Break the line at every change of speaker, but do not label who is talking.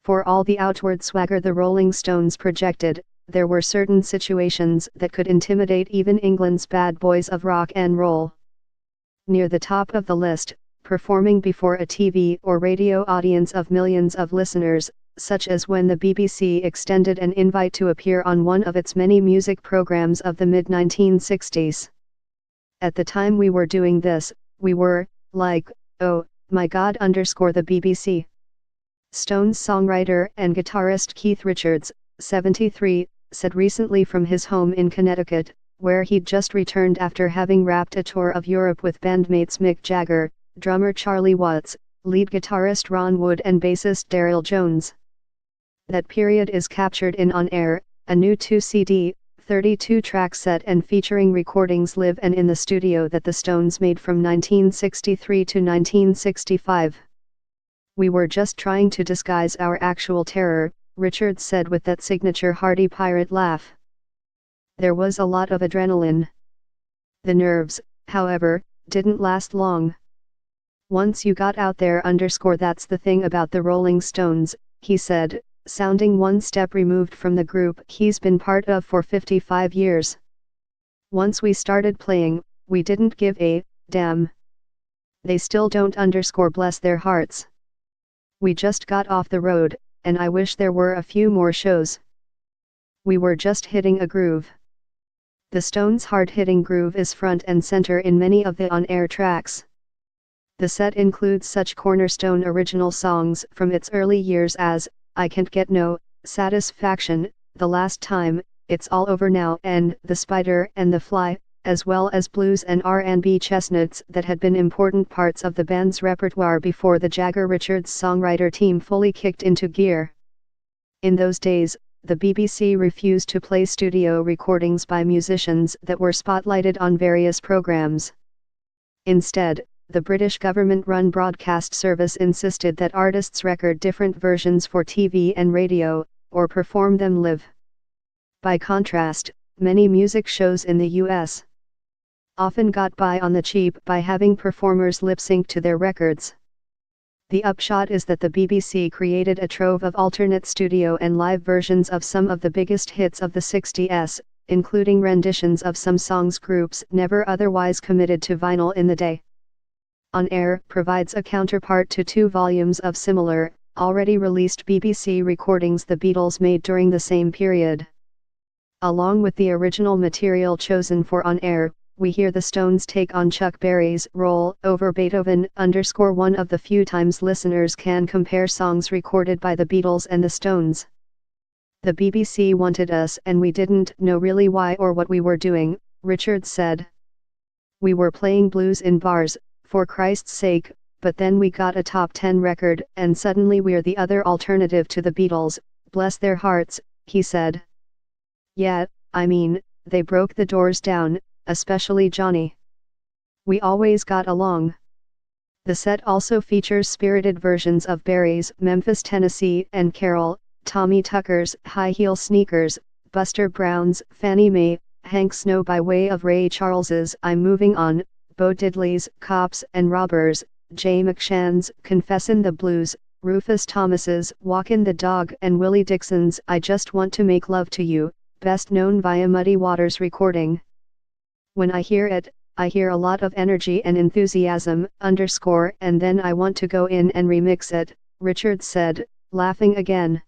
For all the outward swagger the Rolling Stones projected, there were certain situations that could intimidate even England's bad boys of rock and roll. Near the top of the list, performing before a TV or radio audience of millions of listeners, such as when the BBC extended an invite to appear on one of its many music programs of the mid-1960s. At the time we were doing this, we were, like, oh, my God the BBC. Stones songwriter and guitarist Keith Richards, 73, said recently from his home in Connecticut, where he'd just returned after having wrapped a tour of Europe with bandmates Mick Jagger, drummer Charlie Watts, lead guitarist Ron Wood and bassist Daryl Jones. That period is captured in On Air, a new 2-CD, 32-track set and featuring recordings live and in the studio that the Stones made from 1963 to 1965. We were just trying to disguise our actual terror, Richards said with that signature hearty pirate laugh. There was a lot of adrenaline. The nerves, however, didn't last long. Once you got out there that's the thing about the Rolling Stones, he said, sounding one step removed from the group he's been part of for 55 years. Once we started playing, we didn't give a damn. They still don't bless their hearts. We just got off the road, and I wish there were a few more shows. We were just hitting a groove. The Stones' hard-hitting groove is front and center in many of the on-air tracks. The set includes such cornerstone original songs from its early years as I Can't Get No Satisfaction, The Last Time, It's All Over Now and The Spider and the Fly, as well as blues and R&B chestnuts that had been important parts of the band's repertoire before the Jagger-Richards songwriter team fully kicked into gear. In those days, the BBC refused to play studio recordings by musicians that were spotlighted on various programs. Instead, the British government-run broadcast service insisted that artists record different versions for TV and radio, or perform them live. By contrast, many music shows in the US often got by on the cheap by having performers lip-sync to their records. The upshot is that the BBC created a trove of alternate studio and live versions of some of the biggest hits of the 60s, including renditions of some songs groups never otherwise committed to vinyl in the day. On Air provides a counterpart to 2 volumes of similar, already released BBC recordings the Beatles made during the same period. Along with the original material chosen for On Air, we hear the Stones take on Chuck Berry's role over Beethoven, one of the few times listeners can compare songs recorded by the Beatles and the Stones. The BBC wanted us and we didn't know really why or what we were doing, Richards said. We were playing blues in bars, for Christ's sake, but then we got a top 10 record and suddenly we're the other alternative to the Beatles, bless their hearts, he said. Yeah, I mean, they broke the doors down, especially Johnny. We always got along. The set also features spirited versions of Berry's Memphis, Tennessee and Carol, Tommy Tucker's High Heel Sneakers, Buster Brown's Fannie Mae, Hank Snow by way of Ray Charles's I'm Moving On, Bo Diddley's Cops and Robbers, Jay McShann's Confessin' the Blues, Rufus Thomas's Walkin' the Dog and Willie Dixon's I Just Want to Make Love to You, best known via Muddy Waters recording. When I hear it, I hear a lot of energy and enthusiasm, and then I want to go in and remix it, Richards said, laughing again.